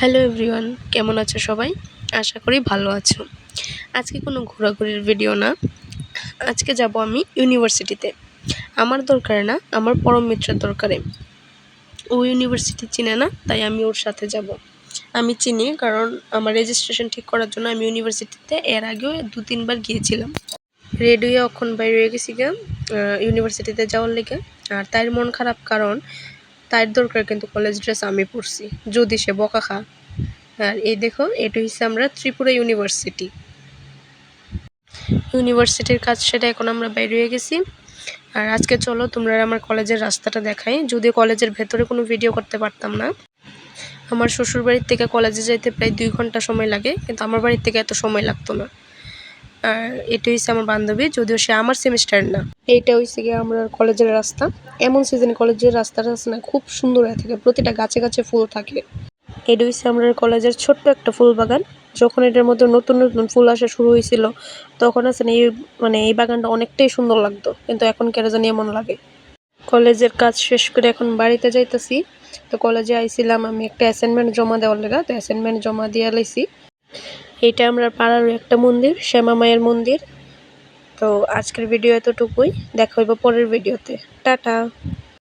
Hello everyone, কেমন আছো সবাই? আশা করি ভালো আছো। আজকে কোনো ঘোরাঘুরির ভিডিও না। আজকে যাব আমি ইউনিভার্সিটিতে। আমার দরকারে না, আমার পরম মিত্রের দরকারে। ও ইউনিভার্সিটি চিনে না, তাই আমি ওর সাথে যাব। আমি চিনি, কারণ আমার রেজিস্ট্রেশন ঠিক করার জন্য আমি ইউনিভার্সিটিতে এর আগেও 2-3 বার গিয়েছিলাম। রেডি হয়ে অখন বাইরে হয়ে গেছি গা ইউনিভার্সিটিতে যাওয়ার লেগে। আর তার মন খারাপ, কারণ তার দরকার কিন্তু কলেজ ড্রেস আমি পরছি, যদি সে বকা খা। আর এই দেখো, এটা হচ্ছে আমরা ত্রিপুরা ইউনিভার্সিটির কাজ সেটা এখন আমরা বাইরে হয়ে গেছি। আর আজকে চলো তোমরা আমার কলেজের রাস্তাটা দেখাই। যদিও কলেজের ভেতরে কোনো ভিডিও করতে পারতাম না। আমার শ্বশুর বাড়ির থেকে কলেজে যাইতে প্রায় 2 ঘন্টা সময় লাগে, কিন্তু আমার বাড়ির থেকে এত সময় লাগতো না। আর এটা হচ্ছে আমার বান্ধবী, যদিও সে আমার সেমিস্টার না। এইটা হচ্ছে গিয়ে আমরা কলেজের রাস্তা। এমন সিজনে কলেজের রাস্তাটা আছে না, খুব সুন্দর হয়ে থাকে, প্রতিটা গাছে গাছে ফুল থাকে। এটা হচ্ছে আমরা কলেজের ছোট্ট একটা ফুল বাগান। যখন এটার মধ্যে নতুন নতুন ফুল আসা শুরু হয়েছিল, তখন আছে না এই বাগানটা অনেকটাই সুন্দর লাগতো, কিন্তু এখন কেন জানি এমন লাগে। কলেজের কাজ শেষ করে এখন বাড়িতে যাইতেছি। তো কলেজে আইছিলাম আমি একটা অ্যাসাইনমেন্ট জমা দেওয়ার লেগা, তো অ্যাসাইনমেন্ট জমা দিয়ে লাইছি। এটা আমরা পাড়ার একটা মন্দির, শ্যামা মায়ের মন্দির। তো আজকের ভিডিও এতটুকুই, দেখা হইব পরের ভিডিওতে। টাটা।